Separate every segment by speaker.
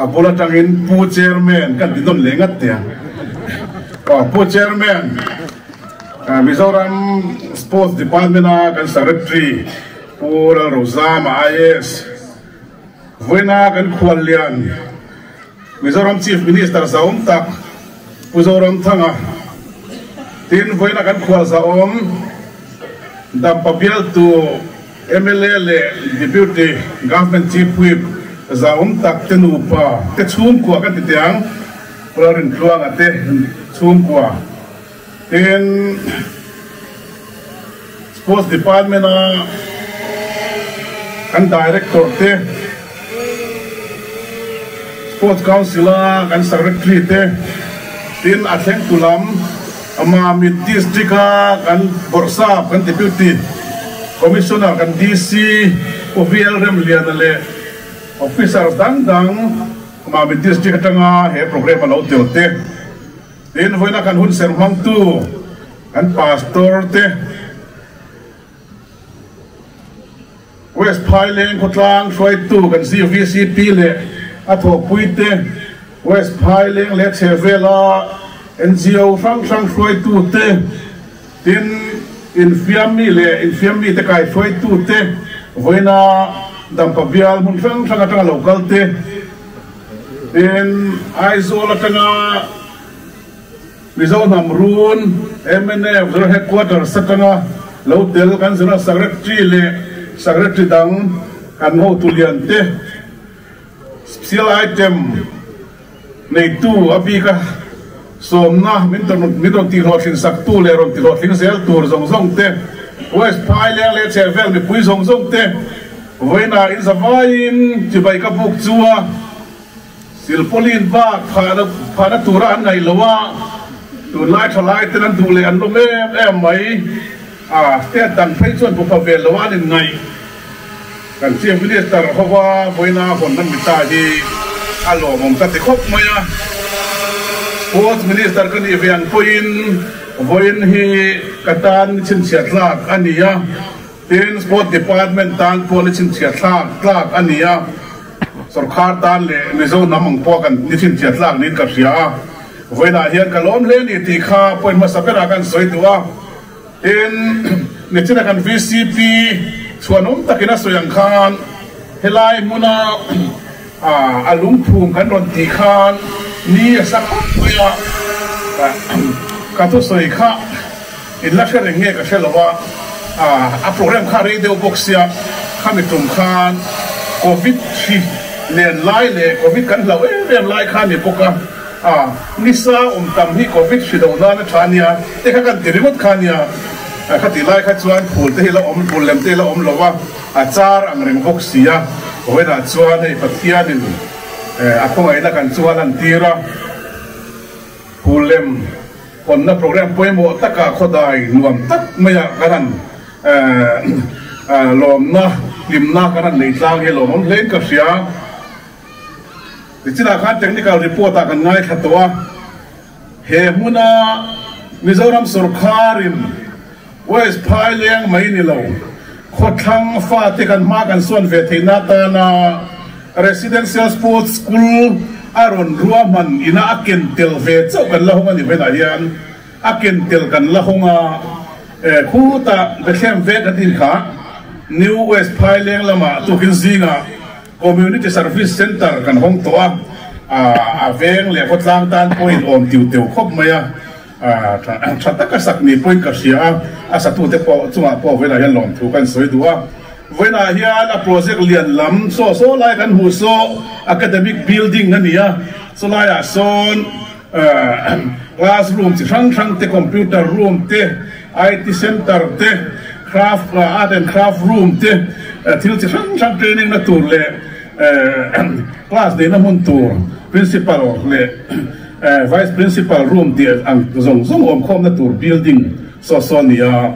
Speaker 1: Apula tangin pu chairman kan dinon lengat ya. Pu chairman Mizoram Sports Department kan secretary Pura Rosama IS Vena kan Kualian Mizoram Chief Minister Saumtak Mizoram Thanga Tin Vena kan Kual Saom Dampabial to MLA Deputy Government Chief Whip Saumtak Tenupa Techum Kwa kan titiang Pularin Kluang ate Chum Kwa Tin Sports Department kan director te Sports Council kan secretary te tin atheng tulam ama mid district kan borsa kan deputy commissioner kan DC OVL rem lianale officer dang ama mid district tanga he program alo te tin hoina kan hun sermang tu kan pastor te West Piling Kotlang Shoi Tu kan CVCP le Ato Puite West Piling le Chevela NGO Shang Shoi Tu te Tin Infiami le Infiami te kai Shoi Tu te Voina Dampabial Mun Shang atanga local te Tin Aizola tanga Rizal Namrun MNF headquarters satanga Lautel kan sina secretary le Secretary dang kan ho tuliante special item nei tu abika somna minton ti hotin saktu le ron ti hotin sel tur zong te West Piling le chevel mi pui zong te voina in zavain ti bai ka buk chua silpolin ba phana tura an ngai lawa tu lai thalai tenan tu le an lo me mai te dan phei chuan bu pa vel lawan in ngai kan chief minister hawa boina hon nan mita hi alo mom ta te khop maya sports minister kan event point voin hi katan chin chiatlak ania ten sport department tan polichin chiatlak ania sarkar tan le mizo namang po kan ni chin chiatlak nin ka sia voina hian kalom le ni ti kha point ma sapera kan soitua in nichina kan VCP suanom takina soyang khan helai muna alung phum kan ron ti khan ni sakhat ya ka to soi kha in la khere nge ka shelawa a program kha re de boxia khamitum khan covid len lai le covid kan law em lai khan ni poka nisa tam hi covid shidona na thania te kha kan tirimot khania khati lai kha chuan phul te hila phul lem te la lowa achar ang reng bok sia hoina chuan ei pathian in akhong ai la kan chuan an tira phul lem onna program poemo taka khodai nuam tak maya karan lomna limna karan leitlang he lomon len ka sia tichina khan technical report kan ngai khatwa he muna Mizoram sarkarin West Piling mai ni lo khothang fa te kan ma kan son ve theina ta na residential sports school aron ruaman ina aken tel ve chau kan la honga ni vena hian aken tel kan la honga khuta bethlem ve da din kha New West Piling lama tu kin zinga community service center kan hong to a veng le khotlang tan point om tiu khop maya Chataka sakni point kasia asatu te po chunga po vela hian lom thu kan soi duwa vena hian a project lian lam so lai kan hu so academic building ania so lai a son classroom chi thang te computer room te IT center te craft art and craft room te thil chi thang training na tur le class de na mun tur principal le vice principal room dia ang zong om khom na tur building so nia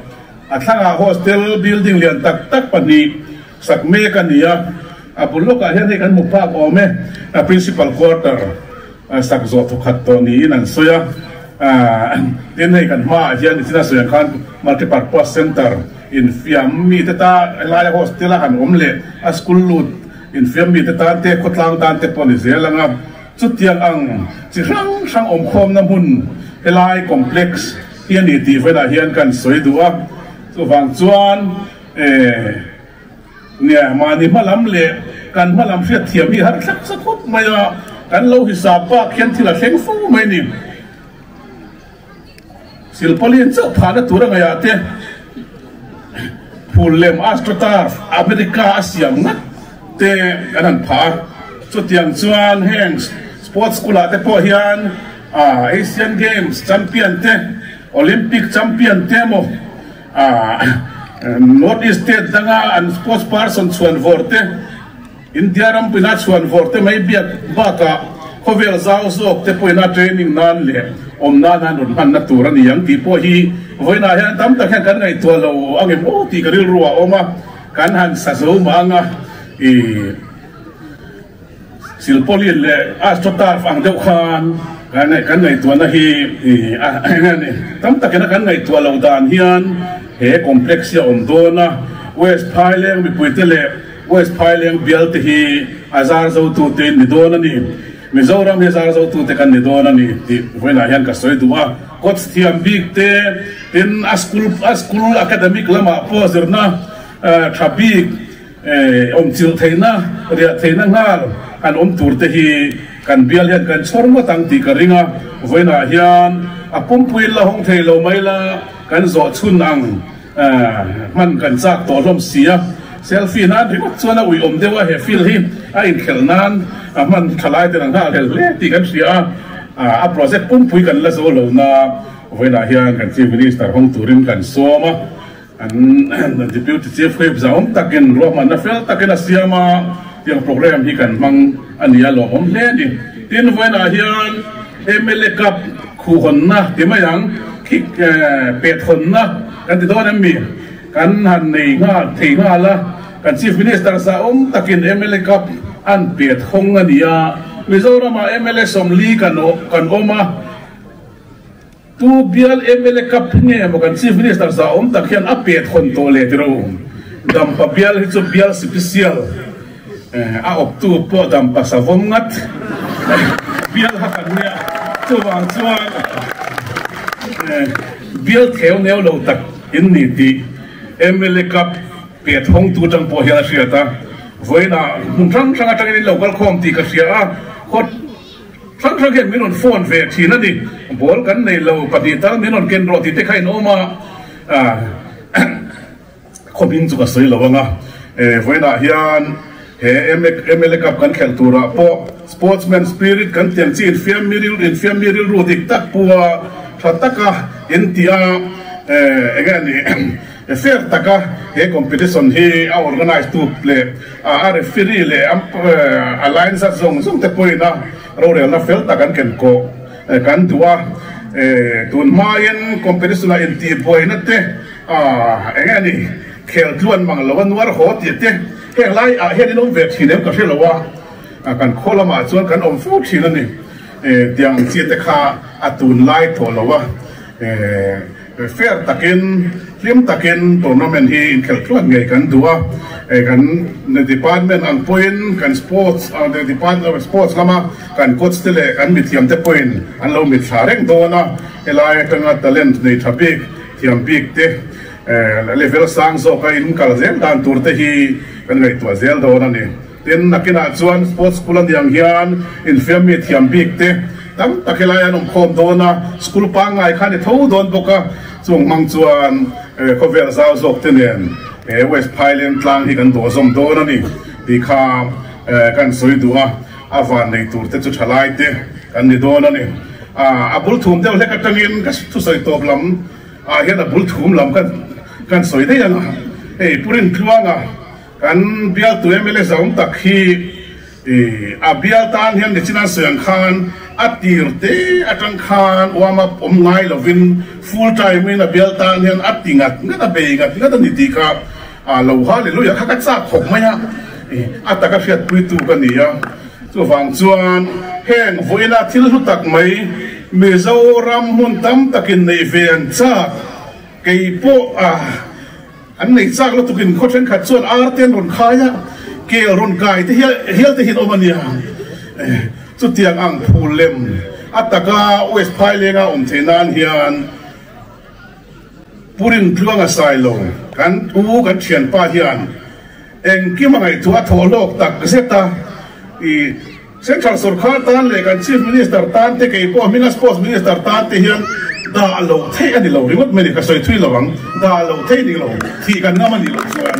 Speaker 1: athanga hostel building lian tak pani sakme kania apuloka hian kan mupak ome principal quarter sak zo to khat to ni nan soya tin nei kan ma hian ni sina soya khan multipurpose center in fiam mi ta la hostel han omle a school lut in family te tan te khotlang tan te pon zelanga chu tiang ang chi sang om khom na mun helai complex hian ni ti vela hian kan soi duwa chu wang chuanเนี่ยมานี่มาล้ำเละกันมาล้ำเสียเทียมนี่ฮัทสักสักปุ๊บไม่ละกันเราหิสาบป้าเขียนทีละเข่งฟูไม่นี่ศิลปะเลียนเจ้าผ่านตัวอะไรอ่ะเต้ผู้เล่มอัสตราตาร์อเมริกาอาเซียนนักเต้อันนั้นผ่าจุดยังชวนแห่งสปอร์ตสกุลเต้พอเฮียนเอเชียนเกมส์แชมเปี้ยนเต้โอลิมปิกแชมเปี้ยนเต้โมNorth East State danga an sports person chuan vorte India ram pina chuan vorte mai biak baka khovel zau zok te poina training nan le om nan an han na tur ani yang ti po hi voina hian tam ta khan kan ngai to lo angem o ti karil ruwa oma kan han sa zo manga e silpoli le astrotar ang deu khan kan ngai to na hi tam ta kan ngai to lo dan hian he complexia omdona West Highland mi puitele West Highland bialte hi azar zo tu te ni dona ni Mizoram azar zo tu te kan ni dona ni ti voina hian ka soi duwa coach thiam big te in a school academic lama pozerna thabik om chil theina ria theina ngal an tur te hi kan bial hian kan chorma tang ti ka ringa voina hian a pumpuil la hong theilo maila kan zo chun ang man kan chak to lom sia selfie na ri chuan a ui om dewa he feel hi a in khelnan a man thalai te nang ha le ti kan sia a project pumpui kan la zo lo na voina hian kan chief minister hong turin kan soma an deputy chief whip zaum takin roman na fel takin asiama yang program hi kan mang ania lo om le ni tin voina hian MLA cup khu honna ti mayang kik pet honna kan ti don mi kan han nei nga thei nga la kan chief minister sa takin MLA cup an pet hong ania Mizoram MLA somli kan oma tu bial MLA cup nge mo kan chief minister sa takian a pet hon to le tiro dam pa bial hi chu bial special a op tu po dam pa sa vom ngat bial ha kan nia chuang bial theo neo lo tak in ni ti MLA cup pet hong tu tang po hian sia ta voina mun thang atang ni local khom ti ka sia a khot thang hen minon phone ve thi na ni bol kan nei lo pati ta minon ken ro ti te khai no ma khobin chu ka sei lo nga voina hian he MLA cup kan khel tura po sportsman spirit kan tiang chi in family ru dik tak puwa thataka intia again fair taka he competition he organized to play a referee le alliance zong te poina rore na fel takan ken ko kan dua tun mayen competition in ti poina te again khel tluan mang lawan war ho ti te he lai a he no ve thinem ka hrelowa kan kholama chuan kan om fu thina ni tiang chi te kha atun lai tholowa fair takin lim takin tournament hi in kheltluan ngai kan dua kan department ang point kan sports the department of sports lama kan coach tele kan mithiam te point an lo mit thareng dona elai tanga talent nei thabik thiam big te level sang zo ka in kal zel dan tur te hi kan ngai to zel dona ni tin nakina chuan sports kulan yang hian in family thiam big te tam takelaya nom khom dona school pa ngai khani tho don boka chung mang chuan cover zau zok tenen West Highland tlang hi kan do zom dona ni ti kha kan soi duwa avan nei tur te chu thalai te kan ni dona ni abul thum deuh le ka tangin ka thu soi top lam hian abul thum lam kan soi de yang purin tluanga kan bial tu MLA zaum tak hi bial tan hian ni china siang khan atirte atang khan wama om ngai lovin full time in a bial tan hian atingat ngata beigat ngata nitika lo ha le lo ya kha ka cha khok maya ataka fiat puitu kania chu wang chuan heng voina thil hu tak mai Mizoram mun tam takin nei ven cha kei po an nei chak lo tukin khochen khat chuan arten ron khaya เกลรุนกายที่เฮียที่หินอมันเนี่ยจุดเตียงอังพูเลมอัตกาเวสไพเลงาเทนานเฮียนปุรินทวงอาศัยลงกันกันเชียนป้าเฮียนเองกี่มังไงทัวทโลกตักเสตาเซ็นทรัลสุรคาตันเลยกันชีฟมินิสเตอร์ตันเตะกี่พวกมินัสโพสมินิสเตอร์ตันเตะเฮียนดาโลเทอันนี้โลริมดไม่ได้ก็สวยทุยระวังดาโลเทนี่โลที่กันน้ำมันนี่โลส่วน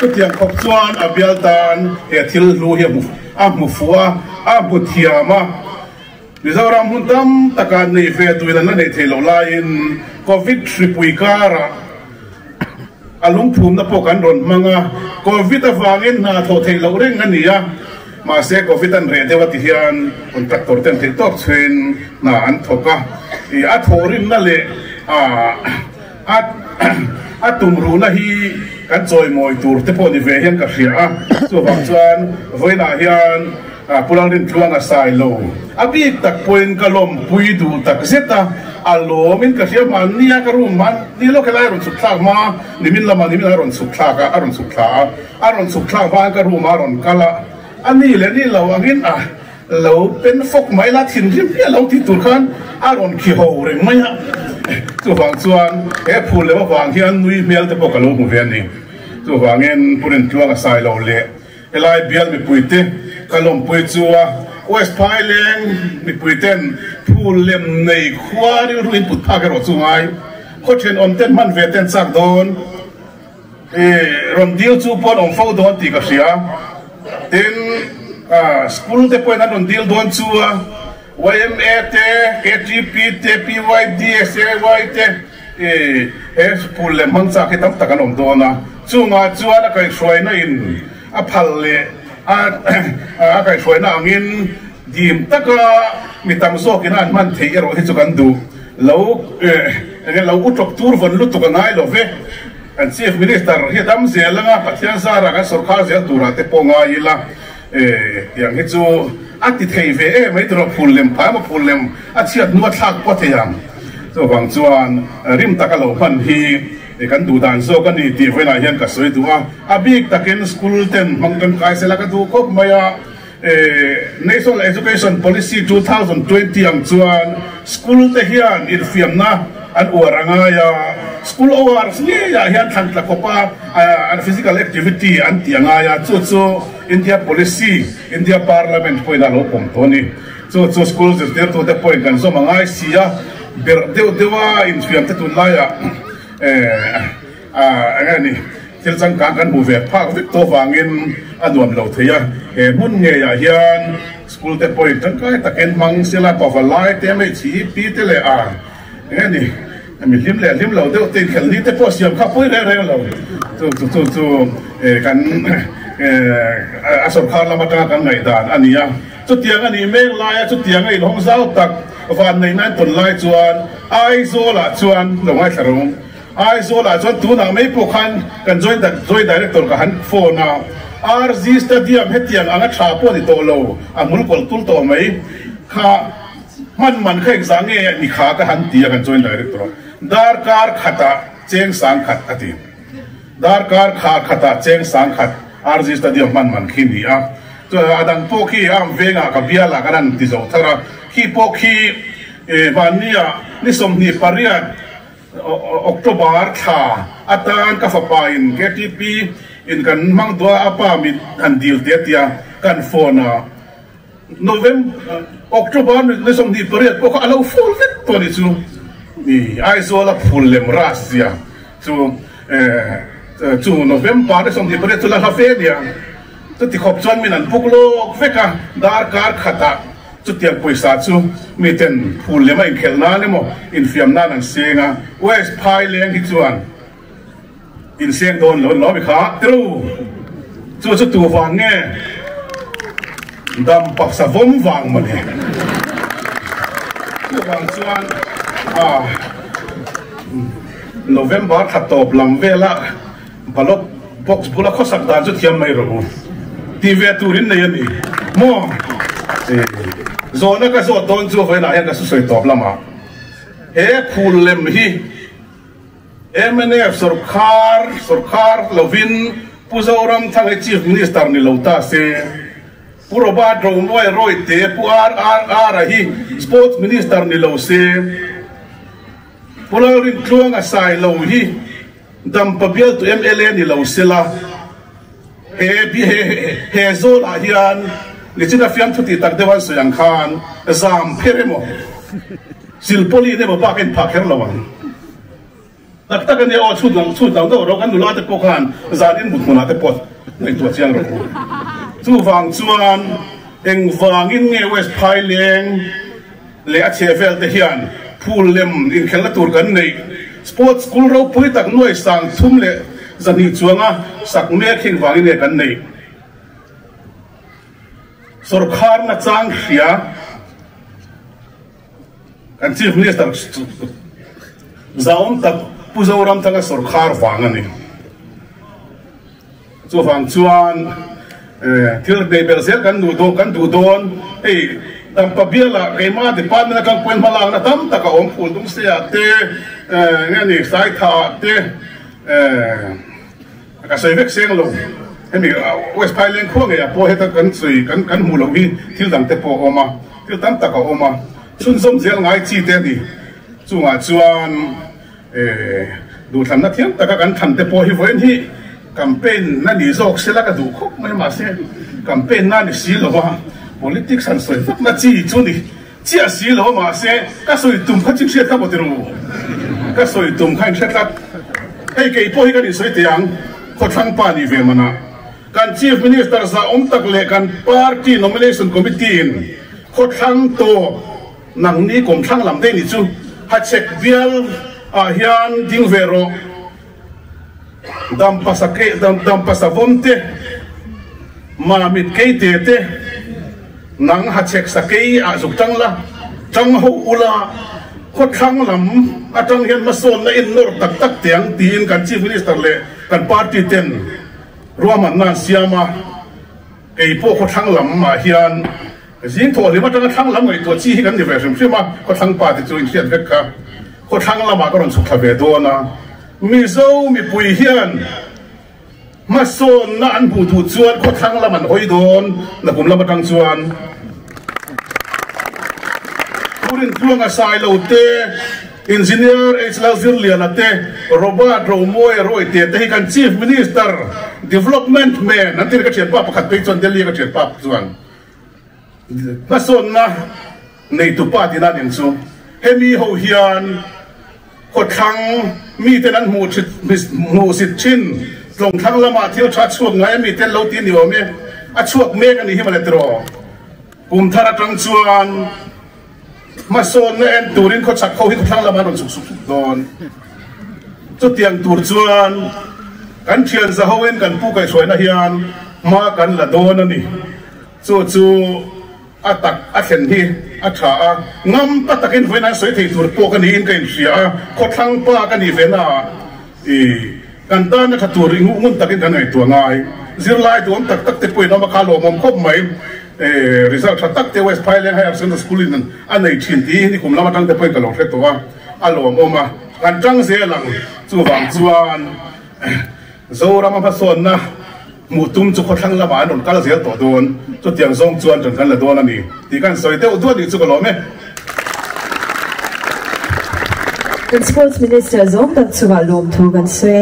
Speaker 1: ก็เตียงขบส่วนอาเบลตันเอทิลลูเฮียมุมุฟัวบุตรยามามิซารามุนตัมตะการในเฟตุยนั้นในเทโลไลน์โควิด10ปุยการะอารมณ์ภูมินับกันรอนมังอ่ะโควิดวางเงินนาโทเทโลเร่งกันนี่มาเสกโควิดอันเรียนเทวติฮันคนตัดตัวเต็มที่ตอบเชิญนาอันทกะอัดโหริมนั่นเลยอัดตุ่มรูนะฮีกันจอยมวยตูร์ที่พอดีเวียนกับเสียส่วนบางส่วนเวนาฮันพลังดินทวงอาศัยโลอภิตักปวยกลมปุยดูตักเสตาอารมณ์มินกับเสียมันนี่ก็รู้มันนี่โลกอะไรอารมณ์สุขลากมานี่มินละมันนี่มินอารมณ์สุขลากอารมณ์สุขลากมาก็รู้มาอารมณ์กะละอันนี้แหละนี่เราอันนี้เราเป็นฟกไม้ละถิ่นที่เราที่ตุรกันอารมณ์ขี้โหเร่งไหมฮะส่วนบางส่วนพูดเลยว่าบางที่อันนุ้ยเมียลจะบอกกับลูกหมู่เวียนนี่ส่วนบางเงินพูดถึงช่วงอาศัยเราเละเอลายเบียลมีปุยเตะกะลมปุยจัวเวสไพเลงมีปุยเต้นพูดเล่มในควาริรุนปุตตากระโดดสูงไงโคเชนอมเต้นมันเวเต้นสักโดนรอนดิลจูปอนอมฟ้าโดนตีกับเสียเต้นสกูลเตปอยนั้นรอนดิลโดนจัวYMA เตะ KTP เตะ PYD SAY เตะพูดเล่มมันสักให้ตั้งตะกันอมโดนนะจูงาจัวนักไอ้ช่วยนั่นพัลเลไก่ช่วยน่างินดีมตะก็มีตามโซกินอันมันเทียร์ที่จุกันดูเราอุตบตูร์ฟันลุตุกันง่ายหรอเว้อันซีฟมินิสเตอร์ที่ทำเสียแล้วนะปัจจัยสาระกันสุขาเสียตัวระเตปงายละอย่างที่จูอัติเทเวไม่ตรพูลเลมพายมาพูลเลมอัดเชียดนวดทักปะเทียมส่วนบางส่วนริมตะกันเราพันฮีกันดูด่านโซกันนี่ที่เวลาเห็นกับสวยตัวบิ๊กตะเกนสกูลเต็นมังกันใครเสร็จแล้วก็ดูครบมายาNational Education Policy 2020อย่างส่วนสกูลเทียนอินฟิมนะอันอวดงายาสกูลอวดนี่ยาเห็นทันตะกบอัน physical activity อันที่งายาจู่อินเดีย policy อินเดีย parliament พูดแล้วผมตัวนี้จู่สกูลจะเดี๋ยวตัวเด็กพูดกันส่งง่ายเสียเดี๋ยวว่าอินฟิมจะตุนลายอะไรนี่ที่สังกัดกันบุเวภาควิกโตฟังเงินอดวมเราเทียมุ่งเงียเฮียนสกูลเตปอยตั้งแต่ตะเกียนมังเสียละต่อฟันไล่เตไม่ชี้ปีเตเลยอะไรนี่มีลิมเราเดี๋ยวเตะขันนี้เตปอสยามข้าพุ้ยเร็วเราจู่กันอาสมคาร์ลมาตากันไงด่านอันนี้จุดเตียงอันนี้เม่งไล่จุดเตียงไอ้ห้องเศร้าตักฟันในนั้นตุนไล่จวนไอโซละจวนลงไอ้ขรุ่งไอโซล่าจนตัวน่ะไม่พกขันกันจอยดีเรกเตอร์กันโฟนน่ะRZ Stadium เฮตียงอันนั้นชาปวดที่โตโลมุลกอลตุลโตไหมข้ามันแค่สังเกตมีขากันตีกันจอยดีเรกเตอร์ดาร์การขัดเจงสังขัดตีดาร์การขาขัดเจงสังขัด RZ Stadium มันขี้นี่ตัวอดังพวกขี้เวงกับเบียร์ละกันที่จะทาระขี้พวกขี้วันนี้นิสมนิปาริยOktober ท่าอัตราการฟ้าป่าอิน KTP อินกันมังตัวอาปามิอันดีลเตียกันโฟนา Oktober ในสมดีปริยัติพวกเขาเอาฟูลเล็กตัวนี้ซูนี่ไอโซล่าฟูลเลมรัสเซียซู November ในสมดีปริยัติสุลาฮาเฟียตัวที่ขบจวนมินันพวกโลกเฟกะดาร์การขัดจุดเตียงปุยสัตว์มีเต็นพูดเลยมาอินเคลนาเนี่ยมั้งอินฟิมนานันเซียงเวสพายเลี้ยงที่จวนอินเซียงโดนล้อไปขาตรูจุดตัวฟังเนี่ยดำปักสะวมฟังมันเนี่ยตัวฟังจวนNovember ขัดตบลำเวล่บล็อกบ็อกซ์บุลข้อสักดานจุดเทียมไม่รู้ทีวีตูรินเนี่ยนี่มั่วโซนก็โซนโดนจูไว้ไหนก็สุดตอบละมาพูดเล่มฮีMNF สุรคาร์ลวิน puzoram thang chief minister ni lota se puro ba dro moi roi te pu ar hi sports minister ni lo se pula rin tluang a sai lo hi dam pabial tu MLA ni lo sela he zo la hian ni china fiam thuti tak dewan soyang khan zam pheremo silpoli ne ba ken phakher lawan tak tak ne o chut dang do ro kan nula te pokhan zanin mutmuna te pot nei tu chiang ro chu wang chuan eng wangin nge West Phaileng le a chevel te hian phul lem in khelna tur kan nei sports school ro pui tak noi sang thum le zani chuanga sak me khing wangin ne kan nei sarkar na chang hria kan chief minister zaum tak puzoram tanga sarkar wangani chu wang chuan thil de belzel kan du don ei tam pabiala ema department kan point malang na tam taka om phul dum se ate ngani sai tha te ka sai vek seng lo hemi West Phaileng khong ya po heta kan sui kan mu lo hi thil dang te po oma thil tam taka oma chun som zel ngai chi te di chunga chuan du than na thiam taka kan than te po hi voin hi campaign na ni zok sela ka du khop mai ma se campaign na ni si lo wa politics an soi na chi chu ni chia si lo ma se ka soi tum kha chim se ka bo te ru ka soi tum khain se ka hei ke po hi ka ni soi te yang ko thang pa ni ve mana kan chief minister sa tak le kan party nomination committee in ko thang to nang ni kom thang lam de ni chu ha check bial a hian ding vero dam pasavonte mamit keitete nang ha check sakei a zuktang la tang ho ula ko thang lam atang hian mason na in nor tak tak tiang tin kan chief minister le kan party ten ruaman na siama ei po ko thang lam ma hian jing tho le ma tang thang lam ei to chi kan ni ve sim ko thang pa ti chu in hian vek ka ko thang lama ko ron sukha ve do na mi zo mi pui hian ma son na an bu thu chuan ko thang laman hoi don na kum lama tang chuan purin tuanga sai lo te engineer h lazir liana te robert romoy roi te kan chief minister development man antir ka chen pa pakhat pe chon delhi ka chen pa chuan ma son na nei tu pa ti na nin chu hemi ho hian ko thang mi ten an mu sit chin long thang lama thil tha chuak ngai mi ten lo ti ni o me a chuak me kan hi male tro kum thara tang chuan ma son na en turin ko chak kho hi ko thang lama ron suk don chu tiang tur chuan kan thian za hoen kan pu kai chhoina hian ma kan la don ani chu atak a khen hi a tha a ngam patakin voina soi thei tur po kan hin kan sia ko thang pa kan ni vena kan ta na khatur ngun takin kan ai tu ngai zirlai tu tak tak te poi na ma khalo mom khop mai result tak te West Phaileng higher secondary school in anei thin ti ni kum lama tang te poi ka lo hret to wa alo moma kan tang se lang chu wang chuan zo rama pa son na mutum chu ko thang lama non kal zel to don chu tiang zong chuan tan kan la don ani ti kan soi te u ni chu ko lo me
Speaker 2: Sports Minister Zong tak chu wa lom thu kan se